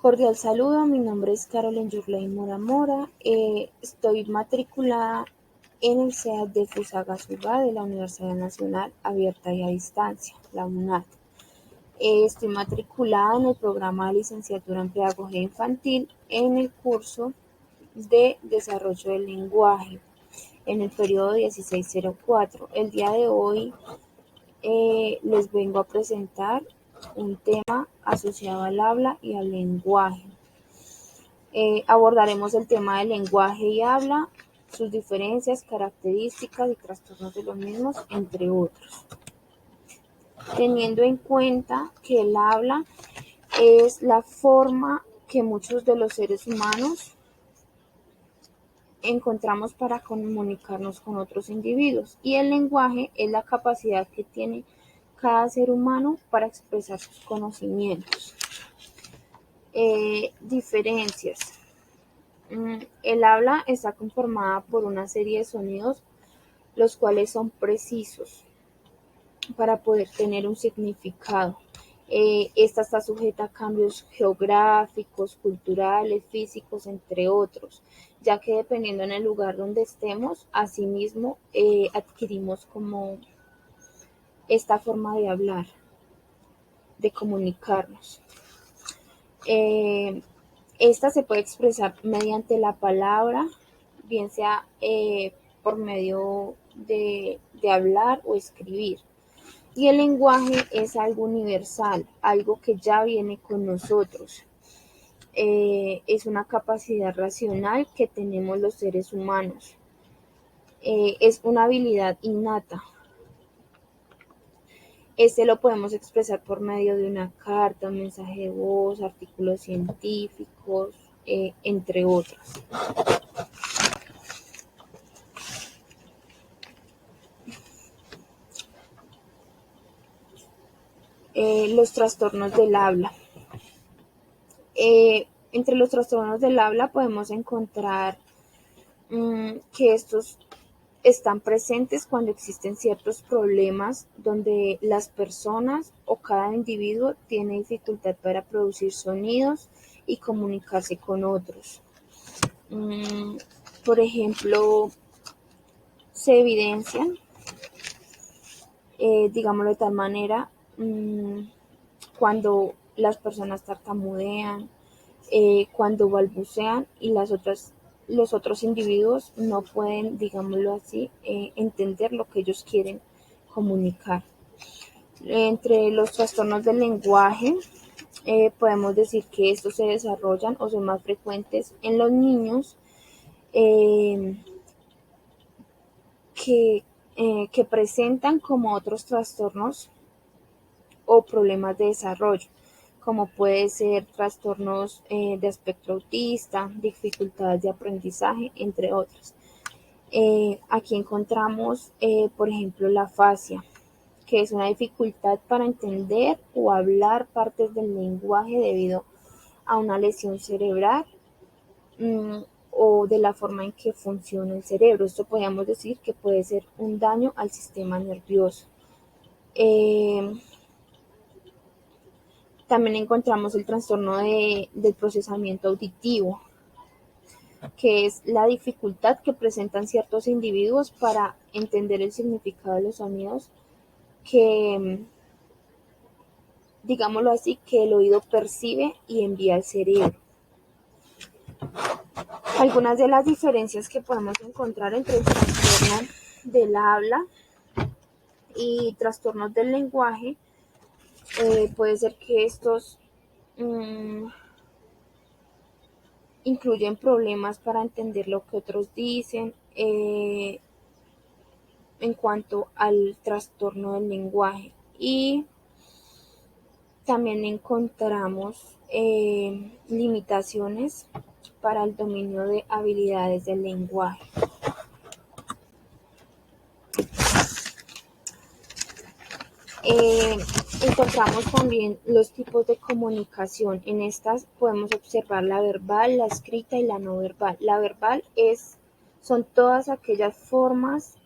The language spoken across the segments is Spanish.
Cordial saludo, mi nombre es Carolyn Yurley Mora Mora. Estoy matriculada en el CEAD de Fusagasugá de la Universidad Nacional Abierta y a Distancia, la UNAD. Estoy matriculada en el programa de licenciatura en Pedagogía Infantil en el curso de Desarrollo del Lenguaje en el periodo 1604. El día de hoy les vengo a presentar un tema asociado al habla y al lenguaje. Abordaremos el tema del lenguaje y habla, sus diferencias, características y trastornos de los mismos, entre otros. Teniendo en cuenta que el habla es la forma que muchos de los seres humanos encontramos para comunicarnos con otros individuos, y el lenguaje es la capacidad que tiene cada ser humano para expresar sus conocimientos. Diferencias. El habla está conformada por una serie de sonidos, los cuales son precisos para poder tener un significado. Esta está sujeta a cambios geográficos, culturales, físicos, entre otros, ya que dependiendo en el lugar donde estemos, asimismo adquirimos como esta forma de hablar, de comunicarnos. Esta se puede expresar mediante la palabra, bien sea por medio de hablar o escribir. Y el lenguaje es algo universal, algo que ya viene con nosotros. Es una capacidad racional que tenemos los seres humanos. Es una habilidad innata. Este lo podemos expresar por medio de una carta, un mensaje de voz, artículos científicos, entre otros. Los trastornos del habla. Entre los trastornos del habla podemos encontrar que estos están presentes cuando existen ciertos problemas donde las personas o cada individuo tiene dificultad para producir sonidos y comunicarse con otros. Por ejemplo, se evidencian, digámoslo de tal manera, cuando las personas tartamudean, cuando balbucean y los otros individuos no pueden, digámoslo así, entender lo que ellos quieren comunicar. Entre los trastornos del lenguaje, podemos decir que estos se desarrollan o son más frecuentes en los niños que presentan como otros trastornos o problemas de desarrollo, como puede ser trastornos de espectro autista, dificultades de aprendizaje, entre otros. Aquí encontramos, por ejemplo, la afasia, que es una dificultad para entender o hablar partes del lenguaje debido a una lesión cerebral o de la forma en que funciona el cerebro. Esto podríamos decir que puede ser un daño al sistema nervioso. También encontramos el trastorno del procesamiento auditivo, que es la dificultad que presentan ciertos individuos para entender el significado de los sonidos que, digámoslo así, que el oído percibe y envía al cerebro. Algunas de las diferencias que podemos encontrar entre el trastorno del habla y trastornos del lenguaje puede ser que estos incluyen problemas para entender lo que otros dicen. En cuanto al trastorno del lenguaje, y también encontramos limitaciones para el dominio de habilidades del lenguaje. Encontramos también los tipos de comunicación. En estas podemos observar la verbal, la escrita y la no verbal. La verbal son todas aquellas formas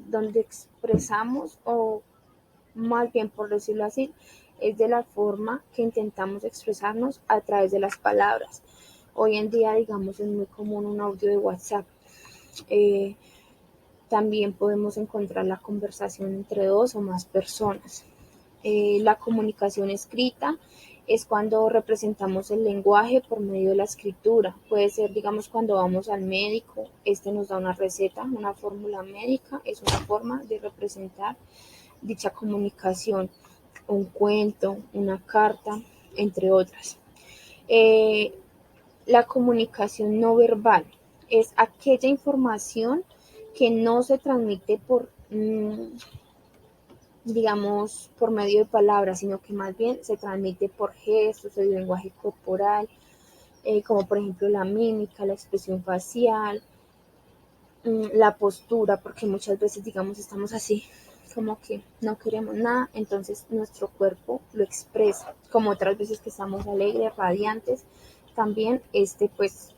donde expresamos, o más bien por decirlo así, es de la forma que intentamos expresarnos a través de las palabras. Hoy en día, digamos, es muy común un audio de WhatsApp. También podemos encontrar la conversación entre dos o más personas. La comunicación escrita es cuando representamos el lenguaje por medio de la escritura. Puede ser, digamos, cuando vamos al médico, este nos da una receta, una fórmula médica, es una forma de representar dicha comunicación, un cuento, una carta, entre otras. Eh, la comunicación no verbal es aquella información que no se transmite digamos, por medio de palabras, sino que más bien se transmite por gestos, el lenguaje corporal, como por ejemplo la mímica, la expresión facial, la postura, porque muchas veces, digamos, estamos así, como que no queremos nada, entonces nuestro cuerpo lo expresa, como otras veces que estamos alegres, radiantes, también pues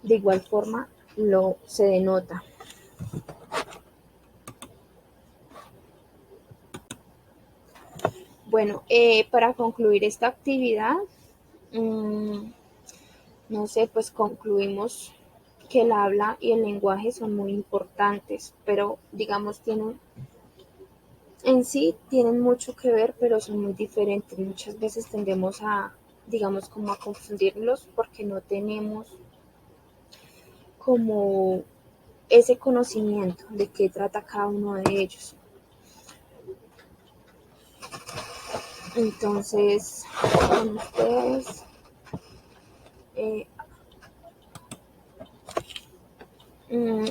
de igual forma lo se denota. Bueno, para concluir esta actividad, no sé, pues concluimos que el habla y el lenguaje son muy importantes, pero digamos en sí tienen mucho que ver, pero son muy diferentes. Muchas veces tendemos a, digamos, como a confundirlos porque no tenemos como ese conocimiento de qué trata cada uno de ellos. Entonces, con ustedes, eh,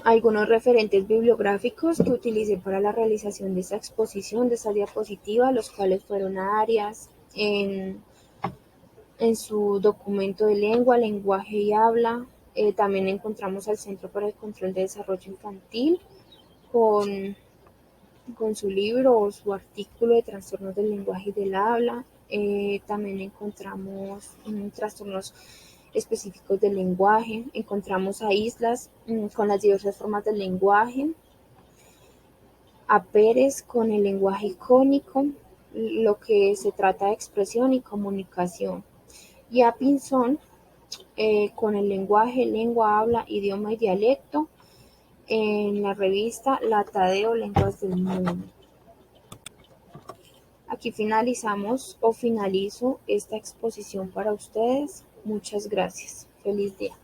algunos referentes bibliográficos que utilicé para la realización de esta exposición, de esta diapositiva, los cuales fueron Arias en su documento de lengua, lenguaje y habla. También encontramos al Centro para el Control de Desarrollo Infantil con, con su libro o su artículo de trastornos del lenguaje y del habla. También encontramos trastornos específicos del lenguaje, encontramos a Islas con las diversas formas del lenguaje, a Pérez con el lenguaje icónico, lo que se trata de expresión y comunicación, y a Pinzón con el lenguaje, lengua, habla, idioma y dialecto en la revista La Tadeo Lenguas del Mundo. Aquí finalizamos o finalizo esta exposición para ustedes. Muchas gracias. Feliz día.